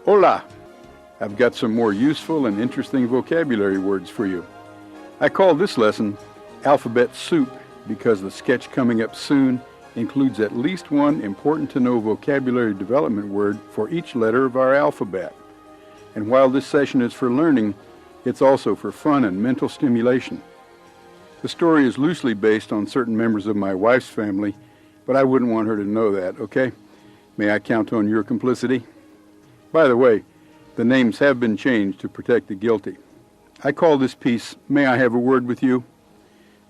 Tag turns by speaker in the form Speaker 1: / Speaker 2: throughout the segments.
Speaker 1: Hola! I've got some more useful and interesting vocabulary words for you. I call this lesson Alphabet Soup because the sketch coming up soon includes at least one important-to-know vocabulary development word for each letter of our alphabet. And while this session is for learning, it's also for fun and mental stimulation. The story is loosely based on certain members of my wife's family, but I wouldn't want her to know that, okay? May I count on your complicity? By the way, the names have been changed to protect the guilty. I call this piece, May I Have a Word with You?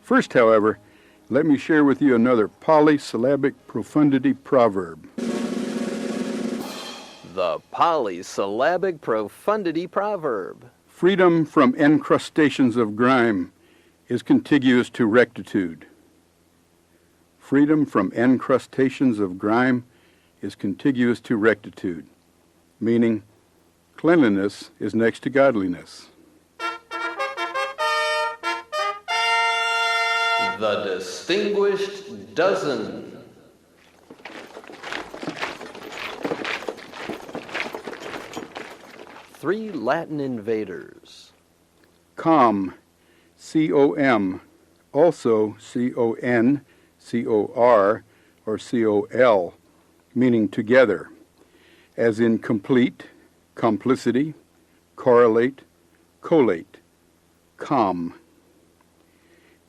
Speaker 1: First, however, let me share with you another polysyllabic profundity proverb.
Speaker 2: The polysyllabic profundity proverb.
Speaker 1: Freedom from encrustations of grime is contiguous to rectitude. Freedom from encrustations of grime is contiguous to rectitude, meaning cleanliness is next to godliness.
Speaker 2: The distinguished dozen. Three Latin invaders.
Speaker 1: Com, C-O-M, also C-O-N, C-O-R, or C-O-L, meaning together, as in complete, complicity, correlate, collate, com.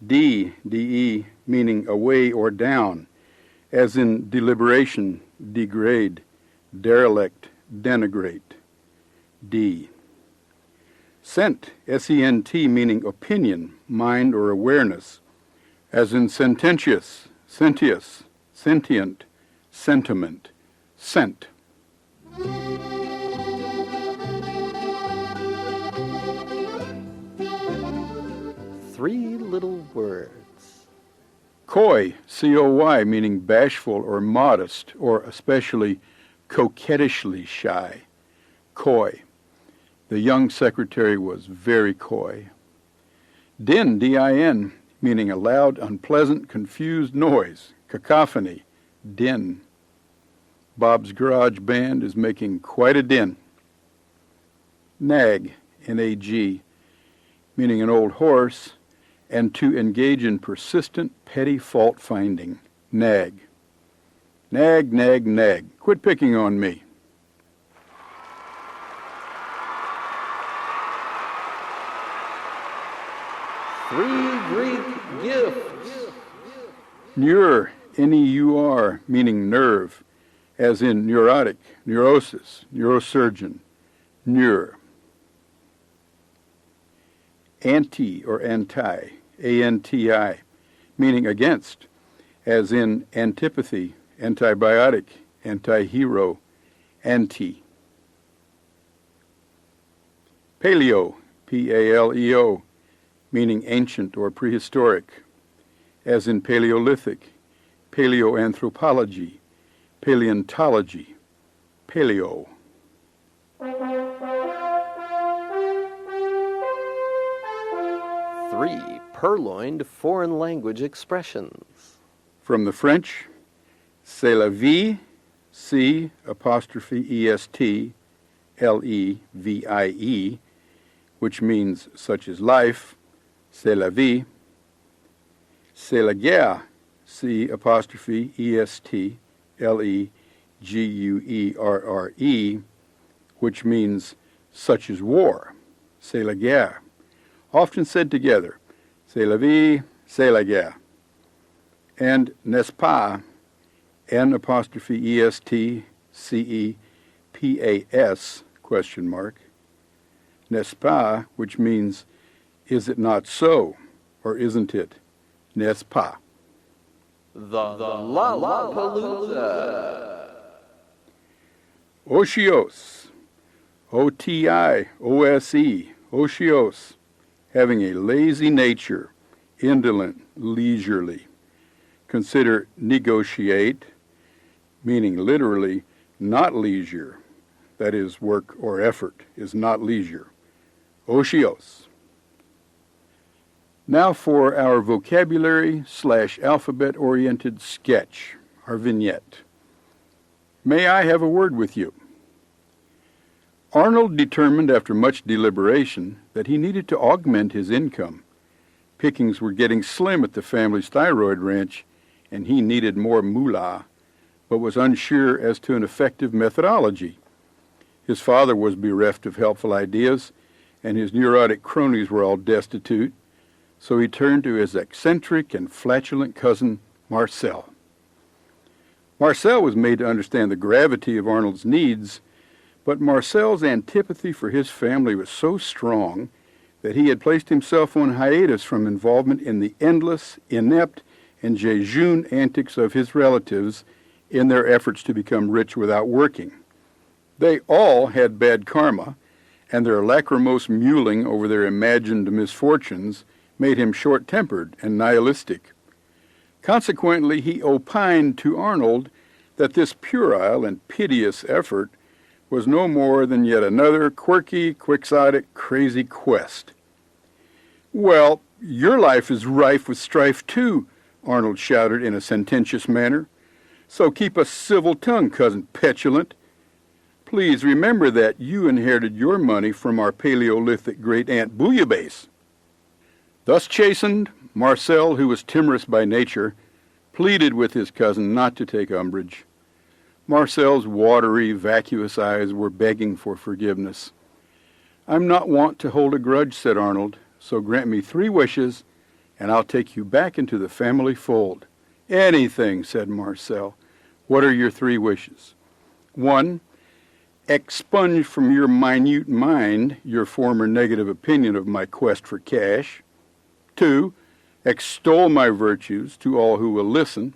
Speaker 1: D, D-E, meaning away or down, as in deliberation, degrade, derelict, denigrate, D. Sent, S-E-N-T, meaning opinion, mind, or awareness, as in sententious, sentious, sentient, sentiment, sent.
Speaker 2: Three little words.
Speaker 1: Coy, C-O-Y, meaning bashful or modest, or especially coquettishly shy. Coy. The young secretary was very coy. Din, D-I-N, meaning a loud, unpleasant, confused noise, cacophony, din. Bob's garage band is making quite a din. Nag, N-A-G, meaning an old horse, and to engage in persistent, petty fault-finding. Nag. Nag, nag, nag. Quit picking on me.
Speaker 2: Three Greek gifts.
Speaker 1: Neur, N-E-U-R, meaning nerve, as in neurotic, neurosis, neurosurgeon, neur. Anti or anti, A-N-T-I, meaning against, as in antipathy, antibiotic, anti-hero, anti. Paleo, P-A-L-E-O, meaning ancient or prehistoric, as in Paleolithic, paleoanthropology, paleontology, paleo.
Speaker 2: Three purloined foreign language expressions.
Speaker 1: From the French, c'est la vie, C apostrophe E-S-T, L-E-V-I-E, which means such is life, c'est la vie. C'est la guerre, C apostrophe E-S-T, L-E-G-U-E-R-R-E, which means such is war, c'est la guerre. Often said together, c'est la vie, c'est la guerre. And n'est-ce pas, N apostrophe E-S-T, C-E-P-A-S, question mark, n'est-ce pas, which means, is it not so, or isn't it, n'est-ce pas?
Speaker 2: The Lollapalooza.
Speaker 1: Otiose, O-T-I-O-S-E, otiose, having a lazy nature, indolent, leisurely. Consider negotiate, meaning literally not leisure, that is, work or effort is not leisure. Otiose. Now for our vocabulary/alphabet-oriented sketch, our vignette. May I have a word with you? Arnold determined after much deliberation that he needed to augment his income. Pickings were getting slim at the family's thyroid ranch, and he needed more moolah, but was unsure as to an effective methodology. His father was bereft of helpful ideas, and his neurotic cronies were all destitute, so he turned to his eccentric and flatulent cousin, Marcel. Marcel was made to understand the gravity of Arnold's needs, but Marcel's antipathy for his family was so strong that he had placed himself on hiatus from involvement in the endless, inept, and jejune antics of his relatives in their efforts to become rich without working. They all had bad karma, and their lachrymose mewling over their imagined misfortunes made him short-tempered and nihilistic. Consequently, he opined to Arnold that this puerile and piteous effort was no more than yet another quirky, quixotic, crazy quest. "Well, your life is rife with strife too," Arnold shouted in a sententious manner. "So keep a civil tongue, cousin petulant. Please remember that you inherited your money from our Paleolithic great-aunt Bouillabaisse." Thus chastened, Marcel, who was timorous by nature, pleaded with his cousin not to take umbrage. Marcel's watery, vacuous eyes were begging for forgiveness. "I'm not wont to hold a grudge," said Arnold, "so grant me 3 wishes, and I'll take you back into the family fold." "Anything," said Marcel. "What are your 3 wishes?" 1. Expunge from your minute mind your former negative opinion of my quest for cash. 2. Extol my virtues to all who will listen.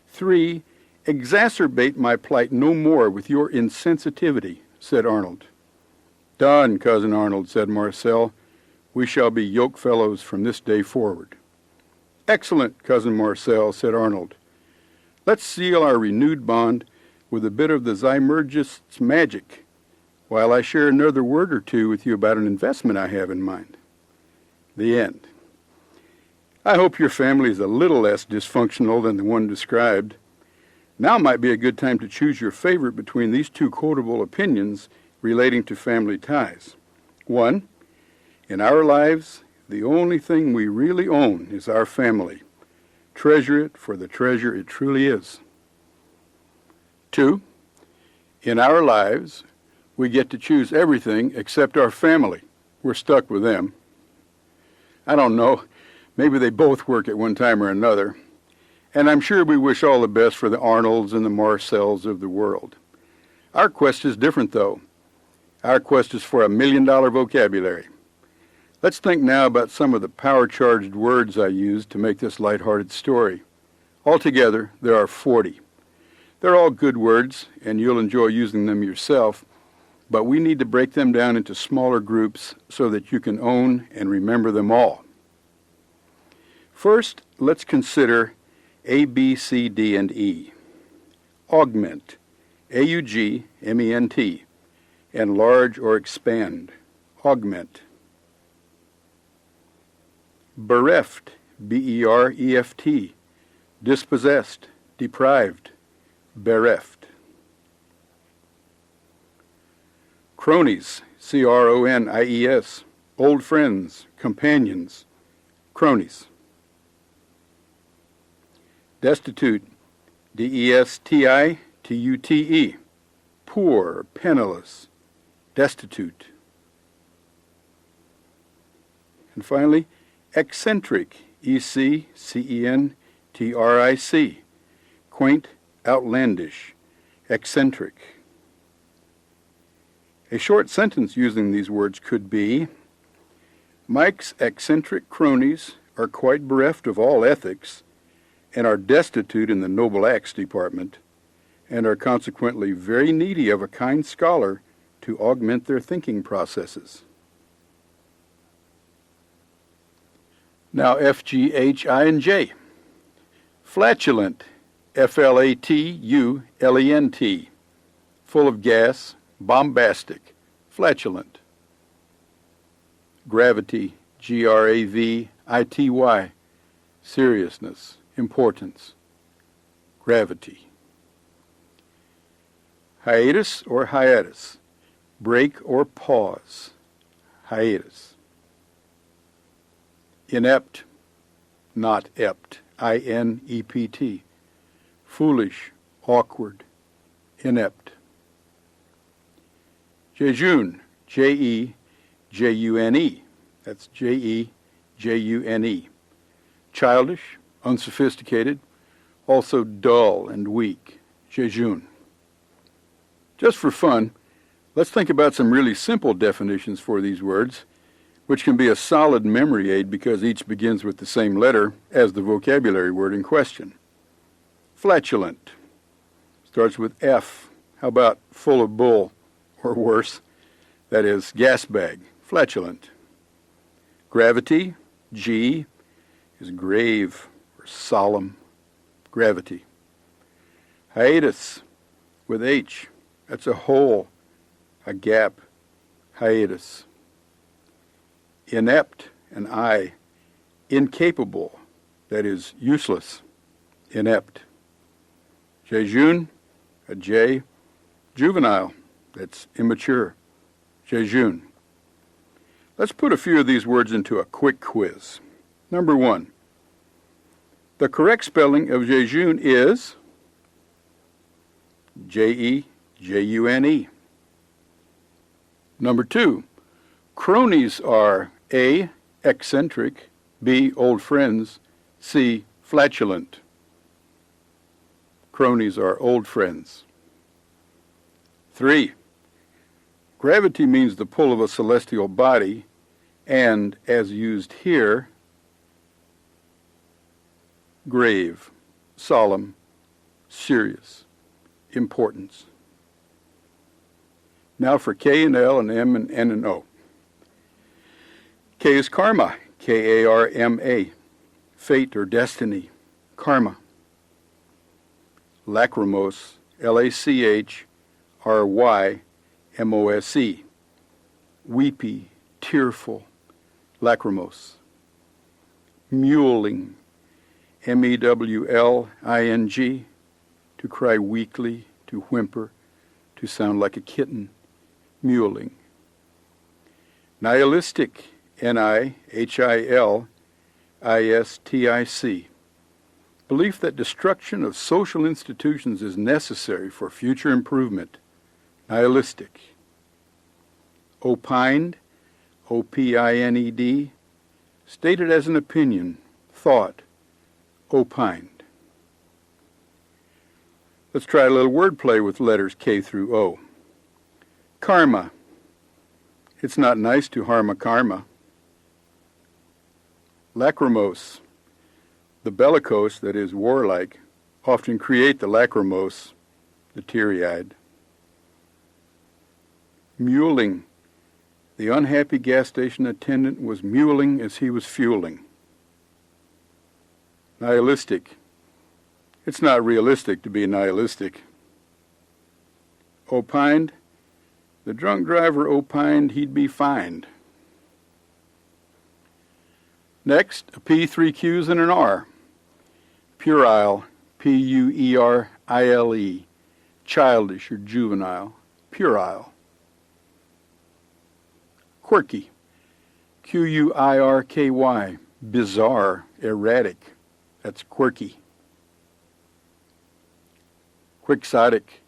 Speaker 1: 3. Exacerbate my plight no more with your insensitivity," said Arnold. "Done, Cousin Arnold," said Marcel. "We shall be yoke fellows from this day forward." "Excellent, Cousin Marcel," said Arnold. "Let's seal our renewed bond with a bit of the Zymergist's magic, while I share another word or two with you about an investment I have in mind." The end. I hope your family is a little less dysfunctional than the one described. Now might be a good time to choose your favorite between these 2 quotable opinions relating to family ties. 1. In our lives, the only thing we really own is our family. Treasure it for the treasure it truly is. 2. In our lives, we get to choose everything except our family. We're stuck with them. I don't know, maybe they both work at one time or another. And I'm sure we wish all the best for the Arnolds and the Marcels of the world. Our quest is different, though. Our quest is for $1 million vocabulary. Let's think now about some of the power-charged words I used to make this light-hearted story. Altogether, there are 40. They're all good words, and you'll enjoy using them yourself, but we need to break them down into smaller groups so that you can own and remember them all. First, let's consider A, B, C, D, and E. Augment, A-U-G-M-E-N-T. Enlarge or expand, augment. Bereft, B-E-R-E-F-T. Dispossessed, deprived, bereft. Cronies, C-R-O-N-I-E-S. Old friends, companions, cronies. Destitute, D-E-S-T-I-T-U-T-E. Poor, penniless, destitute. And finally, eccentric, E-C-C-E-N-T-R-I-C. Quaint, outlandish, eccentric. A short sentence using these words could be, Mike's eccentric cronies are quite bereft of all ethics and are destitute in the noble acts department, and are consequently very needy of a kind scholar to augment their thinking processes. Now F, G, H, I, and J. Flatulent, F-L-A-T-U-L-E-N-T. Full of gas, bombastic, flatulent. Gravity, G-R-A-V-I-T-Y. Seriousness, importance, gravity. Hiatus or hiatus. break or pause, hiatus. Inept, not ept, I-N-E-P-T. Foolish, awkward, inept. Jejune, J-E-J-U-N-E. That's J-E-J-U-N-E. Childish, unsophisticated, also dull and weak, jejune. Just for fun, let's think about some really simple definitions for these words, which can be a solid memory aid because each begins with the same letter as the vocabulary word in question. Flatulent starts with F. How about full of bull, or worse, that is gas bag, flatulent. Gravity, G, is grave or solemn, gravity. Hiatus with H, that's a hole, a gap, hiatus. Inept, an I, incapable, that is useless, inept. Jejune, a J, juvenile, that's immature, jejune. Let's put a few of these words into a quick quiz. Number 1. The correct spelling of jejune is J-E-J-U-N-E. Number 2. Cronies are A, eccentric, B, old friends, C, flatulent. Cronies are old friends. 3. Gravity means the pull of a celestial body, and, as used here, grave, solemn, serious, importance. Now for K and L and M and N and O. K is karma, K-A-R-M-A, fate or destiny, karma. Lachrymose, L-A-C-H-R-Y-M-O-S-E, weepy, tearful, lachrymose. Mewling, M-E-W-L-I-N-G, to cry weakly, to whimper, to sound like a kitten, mewling. Nihilistic, N-I-H-I-L-I-S-T-I-C, belief that destruction of social institutions is necessary for future improvement, nihilistic. Opined, O-P-I-N-E-D, stated as an opinion, thought, opined. Let's try a little wordplay with letters K through O. Karma. It's not nice to harm a karma. Lachrymose. The bellicose, that is warlike, often create the lachrymose, the teary-eyed. Mewling. The unhappy gas station attendant was mewling as he was fueling. Nihilistic. It's not realistic to be nihilistic. Opined. The drunk driver opined he'd be fined. Next, a P, 3 Q's, and an R. Puerile, P-U-E-R-I-L-E, childish or juvenile, puerile. Quirky, Q-U-I-R-K-Y, bizarre, erratic, that's quirky. Quixotic,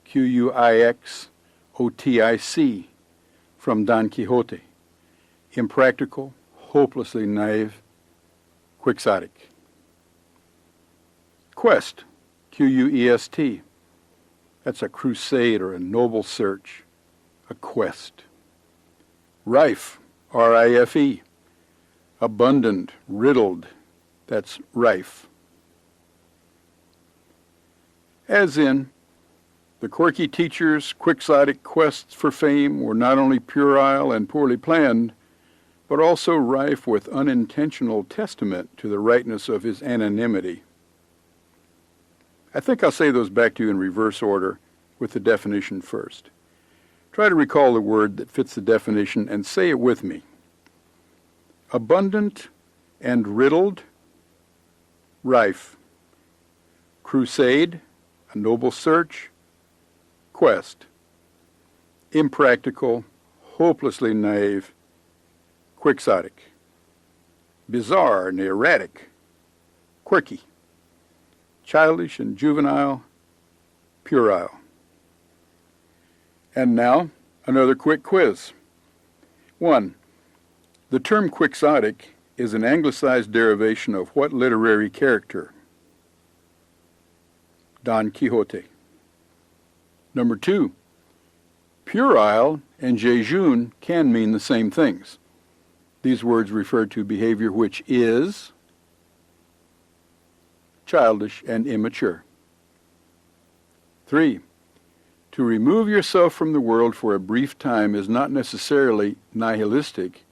Speaker 1: Q-U-I-X-O-T-I-C, from Don Quixote, impractical, hopelessly naive, quixotic. Quest, Q-U-E-S-T, that's a crusade or a noble search, a quest. Rife, R-I-F-E, abundant, riddled, that's rife. As in, the quirky teacher's quixotic quests for fame were not only puerile and poorly planned, but also rife with unintentional testament to the rightness of his anonymity. I think I'll say those back to you in reverse order with the definition first. Try to recall the word that fits the definition and say it with me. Abundant and riddled, rife. Crusade, a noble search, quest. impractical, hopelessly naive, quixotic, bizarre and erratic, quirky, childish and juvenile, puerile. And now, another quick quiz. 1. The term quixotic is an anglicized derivation of what literary character? Don Quixote. Number 2. Puerile and jejune can mean the same things. These words refer to behavior which is childish and immature. 3. To remove yourself from the world for a brief time is not necessarily nihilistic.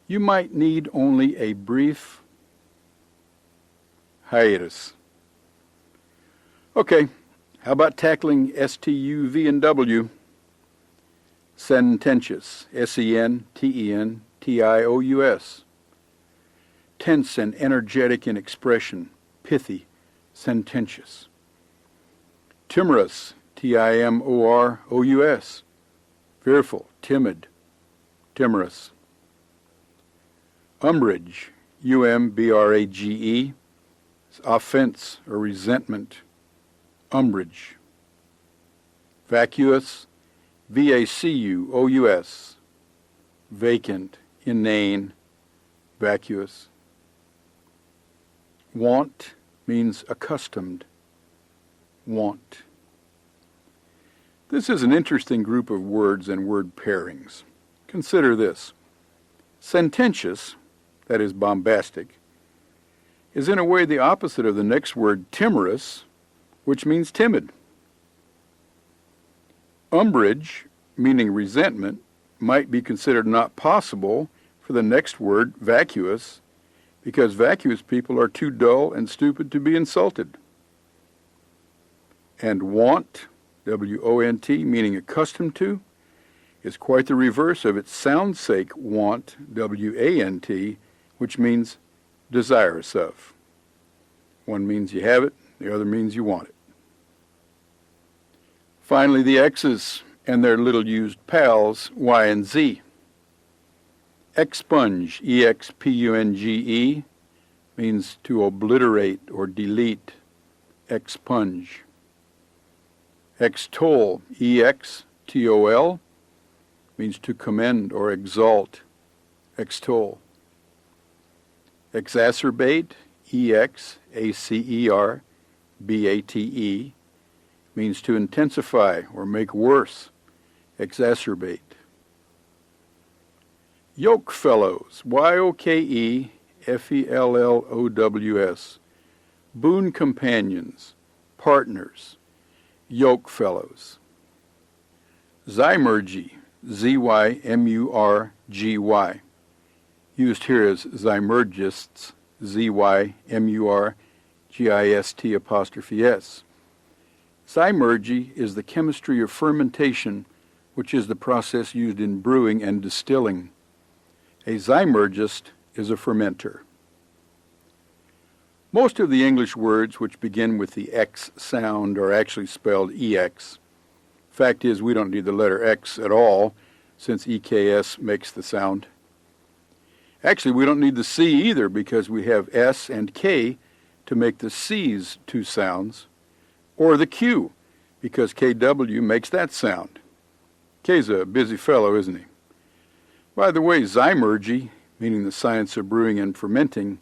Speaker 1: You might need only a brief hiatus. Okay, how about tackling S-T-U, V, and W? Sententious, S-E-N-T-E-N-T-I-O-U-S. Tense and energetic in expression, pithy, sententious. Timorous, T-I-M-O-R-O-U-S. Fearful, timid, timorous. Umbrage, U-M-B-R-A-G-E. Offense or resentment, umbrage. Vacuous, V-A-C-U-O-U-S. Vacant, inane, vacuous. Want means accustomed, want. This is an interesting group of words and word pairings. Consider this. Sententious, that is bombastic, is in a way the opposite of the next word, timorous, which means timid. Umbrage, meaning resentment, might be considered not possible for the next word, vacuous, because vacuous people are too dull and stupid to be insulted. And want, W-O-N-T, meaning accustomed to, is quite the reverse of its sound's sake want, W-A-N-T, which means desirous of. One means you have it, the other means you want it. Finally, the X's and their little used pals, Y and Z. Expunge, E-X-P-U-N-G-E, means to obliterate or delete, expunge. Extol, E-X-T-O-L, means to commend or exalt, extol. Exacerbate, E-X-A-C-E-R-B-A-T-E, means to intensify or make worse, exacerbate. Yokefellows, Y-O-K-E-F-E-L-L-O-W-S, boon companions, partners, yokefellows. Zymergy, Z-Y-M-U-R-G-Y, used here as zymergists, Z-Y-M-U-R-G-I-S-T'-S. Zymergy is the chemistry of fermentation, which is the process used in brewing and distilling. A zymergist is a fermenter. Most of the English words which begin with the X sound are actually spelled EX. Fact is, we don't need the letter X at all, since EKS makes the sound. Actually, we don't need the C either, because we have S and K to make the C's two sounds, or the Q, because KW makes that sound. K's a busy fellow, isn't he? By the way, zymergy, meaning the science of brewing and fermenting,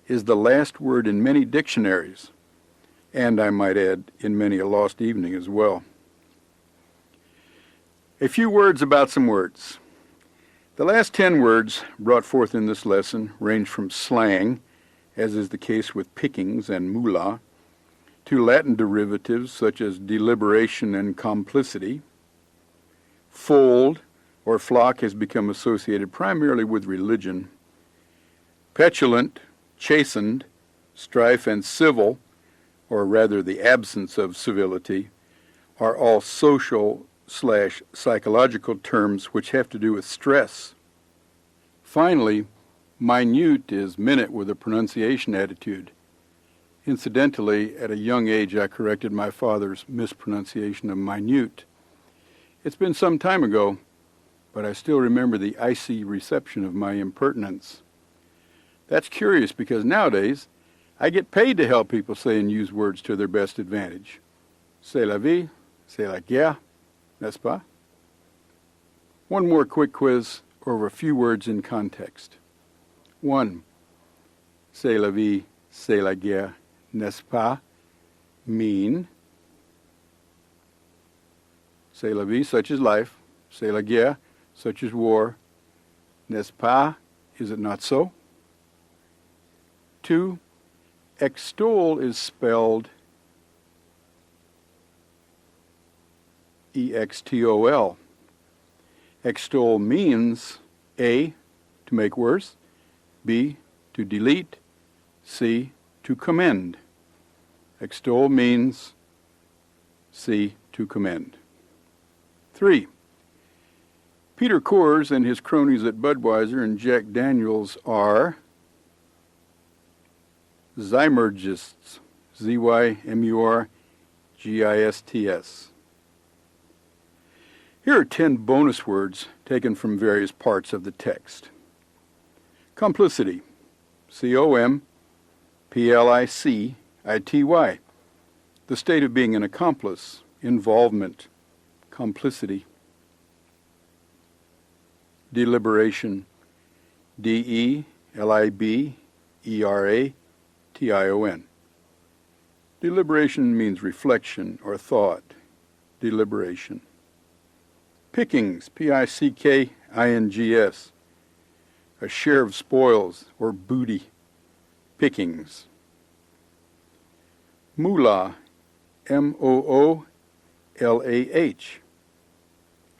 Speaker 1: is the last word in many dictionaries, and I might add, in many a lost evening as well. A few words about some words. The last 10 words brought forth in this lesson range from slang, as is the case with pickings and moolah, to Latin derivatives such as deliberation and complicity. Fold or flock has become associated primarily with religion. Petulant, chastened, strife, and civil, or rather the absence of civility, are all social/psychological terms which have to do with stress. Finally, minute is minute with a pronunciation attitude. Incidentally, at a young age I corrected my father's mispronunciation of minute. It's been some time ago, but I still remember the icy reception of my impertinence. That's curious because nowadays I get paid to help people say and use words to their best advantage. C'est la vie, c'est la guerre, n'est-ce pas? One more quick quiz over a few words in context. 1. C'est la vie, c'est la guerre, n'est-ce pas? Mean. C'est la vie, such as life. C'est la guerre, such as war. N'est-ce pas? Is it not so? 2. Extol is spelled E-X-T-O-L. Extol means A, to make worse, B, to delete, C, to commend. Extol means C, to commend. 3. Peter Coors and his cronies at Budweiser and Jack Daniels are Zymergists, Z-Y-M-U-R-G-I-S-T-S. Here are 10 bonus words taken from various parts of the text. Complicity, C-O-M-P-L-I-C-I-T-Y. The state of being an accomplice, involvement, complicity. Deliberation, D-E-L-I-B-E-R-A-T-I-O-N. Deliberation means reflection or thought. Deliberation. Pickings, P-I-C-K-I-N-G-S. A share of spoils or booty. Pickings. Moolah, M-O-O-L-A-H.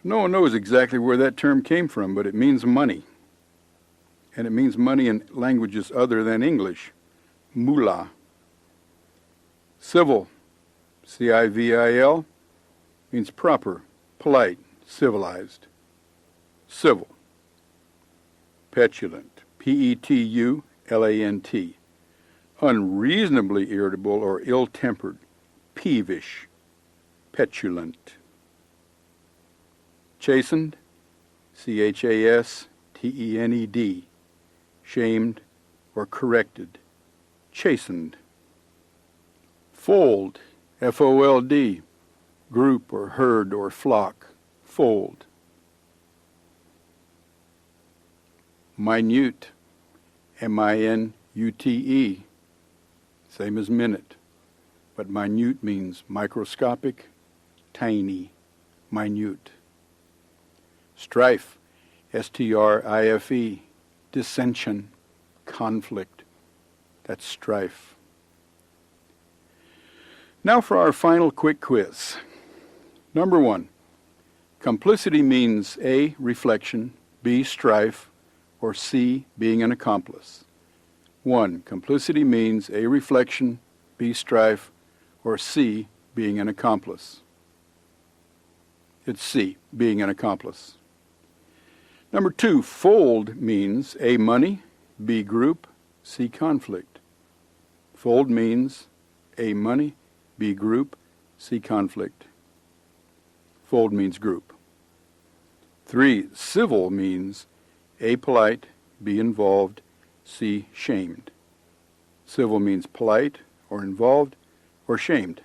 Speaker 1: No one knows exactly where that term came from, but it means money. And it means money in languages other than English. Moolah. Civil, C-I-V-I-L, means proper, polite, civilized. Civil. Petulant, P-E-T-U-L-A-N-T. Unreasonably irritable or ill-tempered. Peevish. Petulant. Chastened, C-H-A-S-T-E-N-E-D. Shamed or corrected. Chastened. Fold, F-O-L-D. Group or herd or flock. Fold. Minute, M-I-N-U-T-E. Same as minute, but minute means microscopic, tiny, minute. Strife, S-T-R-I-F-E, dissension, conflict. That's strife. Now for our final quick quiz. Number 1, complicity means A, reflection, B, strife, or C, being an accomplice. 1, complicity means A, reflection, B, strife, or C, being an accomplice. It's C, being an accomplice. Number 2, fold means A, money, B, group, C, conflict. Fold means A, money, B, group, C, conflict. Fold means group. 3, civil means A, polite, B, involved, C, shamed. Civil means polite or involved or shamed.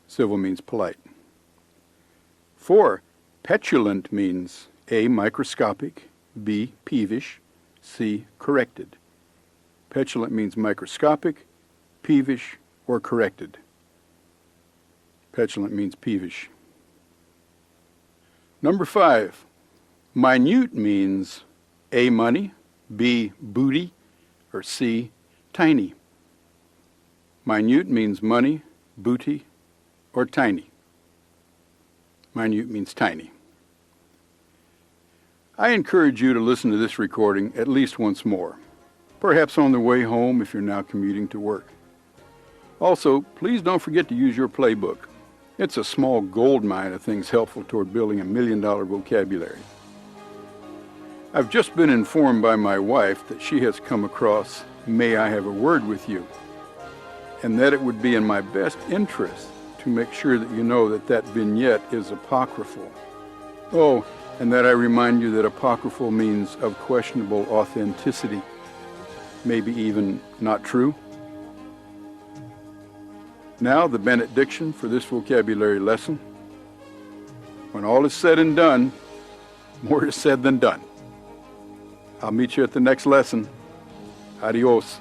Speaker 1: Civil means polite. 4, petulant means A, microscopic, B, peevish, C, corrected. Petulant means microscopic, peevish, or corrected. Petulant means peevish. Number 5, minute means A, money, B, booty, or C, tiny. Minute means money, booty, or tiny. Minute means tiny. I encourage you to listen to this recording at least once more, perhaps on the way home if you're now commuting to work. Also, please don't forget to use your playbook. It's a small gold mine of things helpful toward building a $1 million vocabulary. I've just been informed by my wife that she has come across "May I Have a Word with You," and that it would be in my best interest to to make sure that you know that that vignette is apocryphal. Oh, and that I remind you that apocryphal means of questionable authenticity, maybe even not true. Now the benediction for this vocabulary lesson. When all is said and done, more is said than done. I'll meet you at the next lesson. Adios.